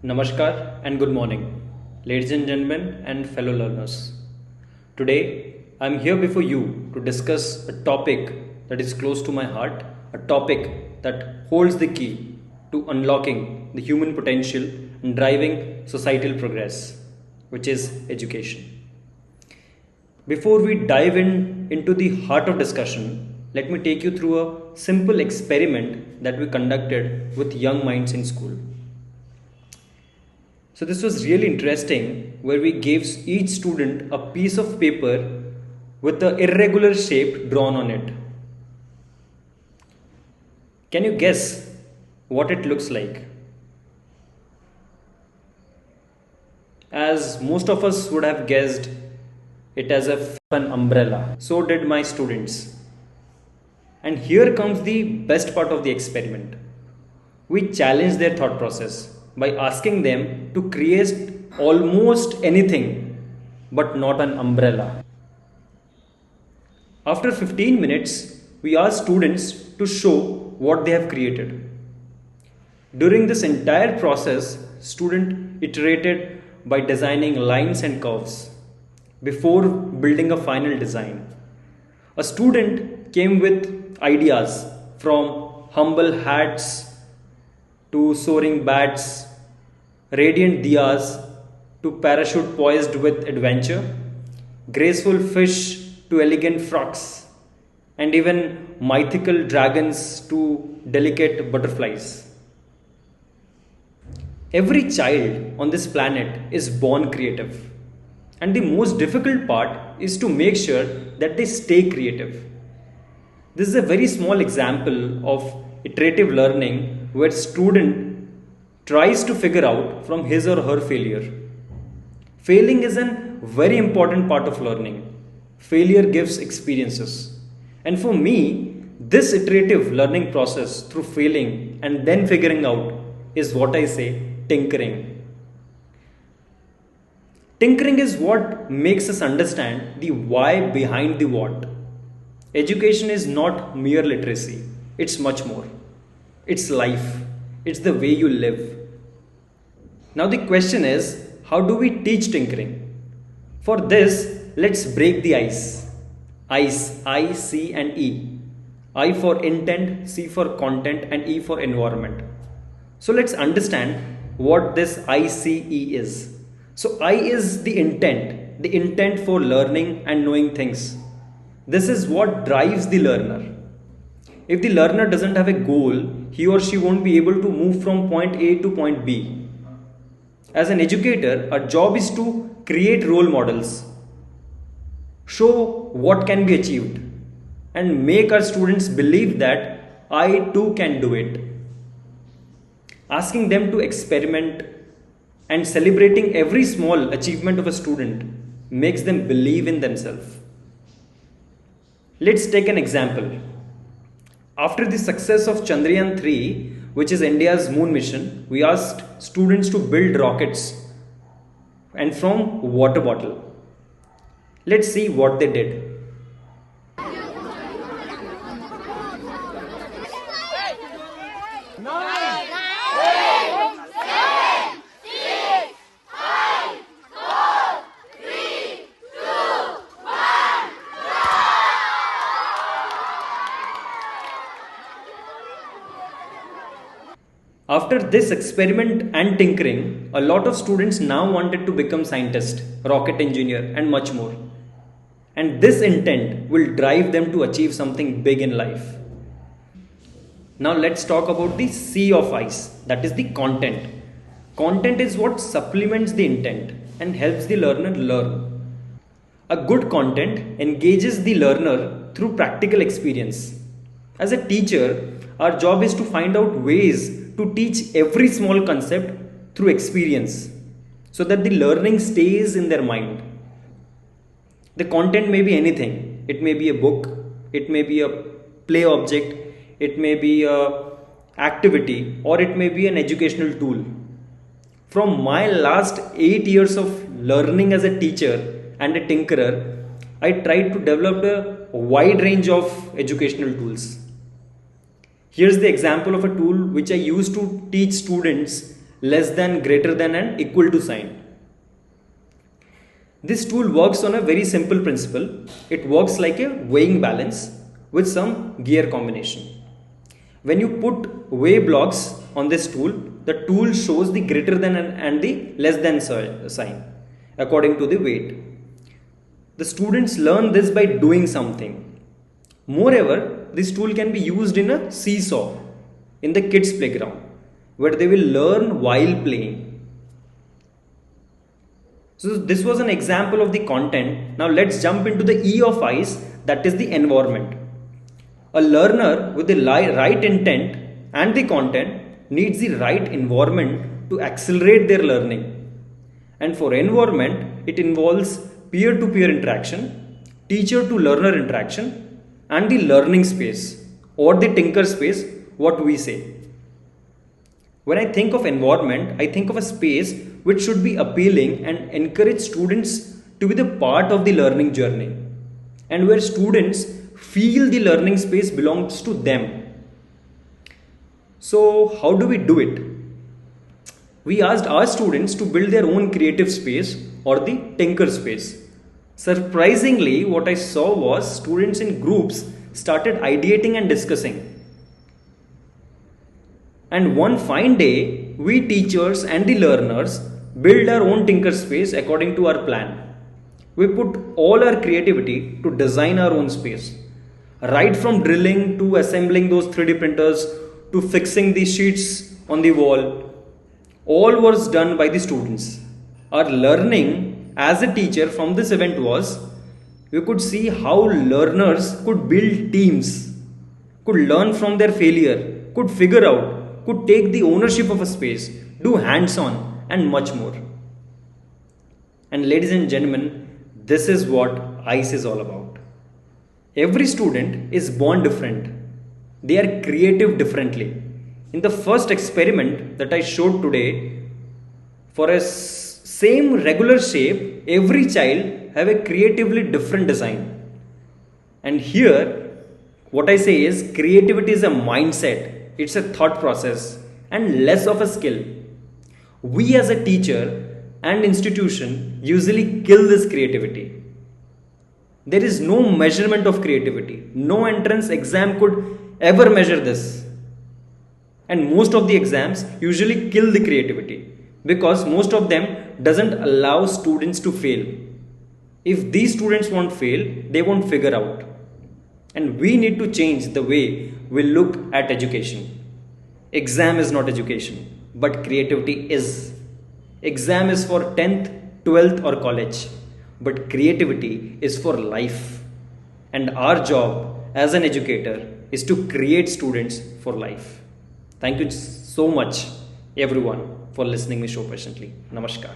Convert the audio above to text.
Namaskar and good morning, ladies and gentlemen and fellow learners. Today, I am here before you to discuss a topic that is close to my heart, a topic that holds the key to unlocking the human potential and driving societal progress, which is education. Before we dive into the heart of discussion, let me take you through a simple experiment that we conducted with young minds in school. So this was really interesting where we gave each student a piece of paper with the irregular shape drawn on it. Can you guess what it looks like? As most of us would have guessed it as an umbrella. So did my students. And here comes the best part of the experiment. We challenged their thought process by asking them to create almost anything but not an umbrella. After 15 minutes, we asked students to show what they have created. During this entire process, student iterated by designing lines and curves before building a final design. A student came with ideas from humble hats to soaring bats, radiant diyas to parachute poised with adventure, graceful fish to elegant frocks, and even mythical dragons to delicate butterflies. Every child on this planet is born creative, and the most difficult part is to make sure that they stay creative. This is a very small example of iterative learning where student tries to figure out from his or her failure. Failing is a very important part of learning. Failure gives experiences. And for me, this iterative learning process through failing and then figuring out is what I say tinkering. Tinkering is what makes us understand the why behind the what. Education is not mere literacy, it's much more. It's life, it's the way you live. Now, the question is how do we teach tinkering? For this, let's break the ice. Ice, I, C, and E. I for intent, C for content, and E for environment. So, let's understand what this ICE is. So, I is the intent for learning and knowing things. This is what drives the learner. If the learner doesn't have a goal, he or she won't be able to move from point A to point B. As an educator, our job is to create role models, show what can be achieved, and make our students believe that I too can do it. Asking them to experiment and celebrating every small achievement of a student makes them believe in themselves. Let's take an example. After the success of Chandrayaan 3, which is India's moon mission, we asked students to build rockets and from water bottle. Let's see what they did. After this experiment and tinkering, a lot of students now wanted to become scientist, rocket engineer, and much more. And this intent will drive them to achieve something big in life. Now let's talk about the C of ICE, that is the content. Content is what supplements the intent and helps the learner learn. A good content engages the learner through practical experience. As a teacher, our job is to find out ways to teach every small concept through experience so that the learning stays in their mind. The content may be anything. It may be a book, it may be a play object, it may be a activity, or it may be an educational tool. From my last 8 years of learning as a teacher and a tinkerer, I tried to develop a wide range of educational tools. Here's the example of a tool which I use to teach students less than, greater than, and equal to sign. This tool works on a very simple principle. It works like a weighing balance with some gear combination. When you put weigh blocks on this tool, the tool shows the greater than and the less than sign according to the weight. The students learn this by doing something. Moreover, this tool can be used in a seesaw in the kids' playground, where they will learn while playing. So this was an example of the content. Now let's jump into the E of I's, that is the environment. A learner with the right intent and the content needs the right environment to accelerate their learning. And for environment, it involves peer-to-peer interaction, teacher-to-learner interaction, and the learning space or the tinker space, what we say. When I think of environment, I think of a space which should be appealing and encourage students to be the part of the learning journey, and where students feel the learning space belongs to them. So how do we do it? We asked our students to build their own creative space or the tinker space. Surprisingly, what I saw was students in groups started ideating and discussing. And one fine day, we teachers and the learners build our own tinker space according to our plan. We put all our creativity to design our own space. Right from drilling to assembling those 3D printers to fixing the sheets on the wall, all was done by the students. Our learning as a teacher from this event was, we could see how learners could build teams, could learn from their failure, could figure out, could take the ownership of a space, do hands-on, and much more. And ladies and gentlemen, this is what ICE is all about. Every student is born different. They are creative differently. In the first experiment that I showed today, for a same regular shape, every child have a creatively different design. And here, what I say is creativity is a mindset. It's a thought process and less of a skill. We as a teacher and institution usually kill this creativity. There is no measurement of creativity. No entrance exam could ever measure this. And most of the exams usually kill the creativity because most of them doesn't allow students to fail. If these students won't fail, they won't figure out. And we need to change the way we look at education. Exam is not education, but creativity is. Exam is for 10th, 12th or college, but creativity is for life. And our job as an educator is to create students for life. Thank you so much everyone for listening me so patiently. Namaskar.